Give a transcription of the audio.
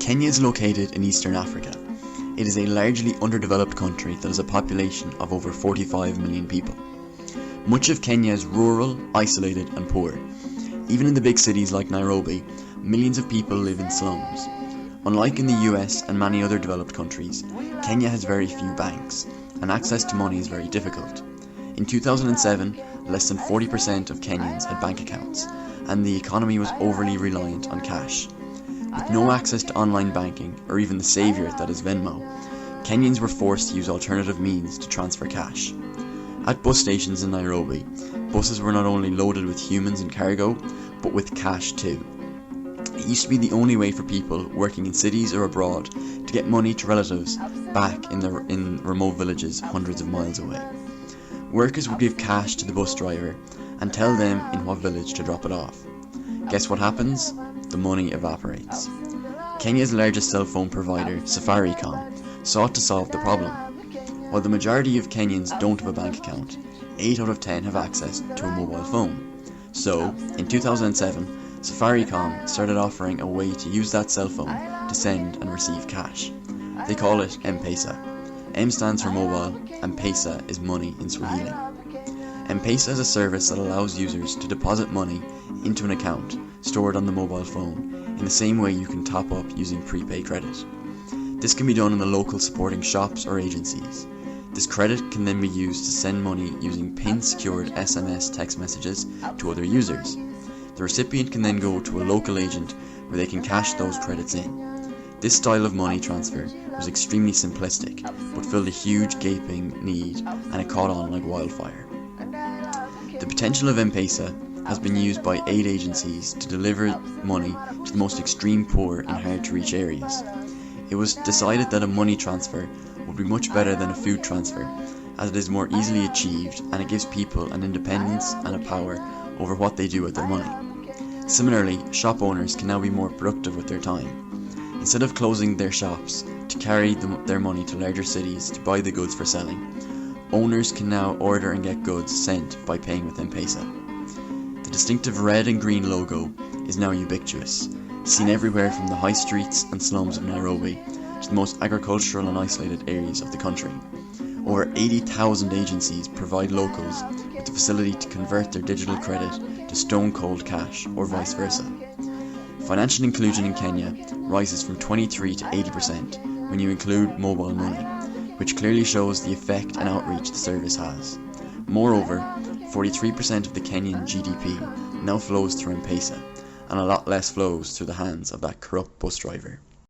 Kenya is located in Eastern Africa. It is a largely underdeveloped country that has a population of over 45 million people. Much of Kenya is rural, isolated and poor. Even in the big cities like Nairobi, millions of people live in slums. Unlike in the US and many other developed countries, Kenya has very few banks, and access to money is very difficult. In 2007, less than 40% of Kenyans had bank accounts, and the economy was overly reliant on cash. With no access to online banking, or even the saviour that is Venmo, Kenyans were forced to use alternative means to transfer cash. At bus stations in Nairobi, buses were not only loaded with humans and cargo, but with cash too. It used to be the only way for people working in cities or abroad to get money to relatives back in remote villages hundreds of miles away. Workers would give cash to the bus driver and tell them in what village to drop it off. Guess what happens? The money evaporates. Kenya's largest cell phone provider, Safaricom, sought to solve the problem. While the majority of Kenyans don't have a bank account, 8 out of 10 have access to a mobile phone. So, in 2007, Safaricom started offering a way to use that cell phone to send and receive cash. They call it M-Pesa. M stands for mobile, and Pesa is money in Swahili. M-Pesa is a service that allows users to deposit money into an account stored on the mobile phone in the same way you can top up using prepaid credit. This can be done in the local supporting shops or agencies. This credit can then be used to send money using PIN-secured SMS text messages to other users. The recipient can then go to a local agent where they can cash those credits in. This style of money transfer was extremely simplistic, but filled a huge gaping need, and it caught on like wildfire. The potential of M-Pesa has been used by aid agencies to deliver money to the most extreme poor in hard-to-reach areas. It was decided that a money transfer would be much better than a food transfer, as it is more easily achieved and it gives people an independence and a power over what they do with their money. Similarly, shop owners can now be more productive with their time. Instead of closing their shops to carry their money to larger cities to buy the goods for selling, owners can now order and get goods sent by paying with M-Pesa. The distinctive red and green logo is now ubiquitous, seen everywhere from the high streets and slums of Nairobi to the most agricultural and isolated areas of the country. Over 80,000 agencies provide locals with the facility to convert their digital credit to stone-cold cash or vice versa. Financial inclusion in Kenya rises from 23 to 80% when you include mobile money, which clearly shows the effect and outreach the service has. Moreover, 43% of the Kenyan GDP now flows through M-Pesa, and a lot less flows through the hands of that corrupt bus driver.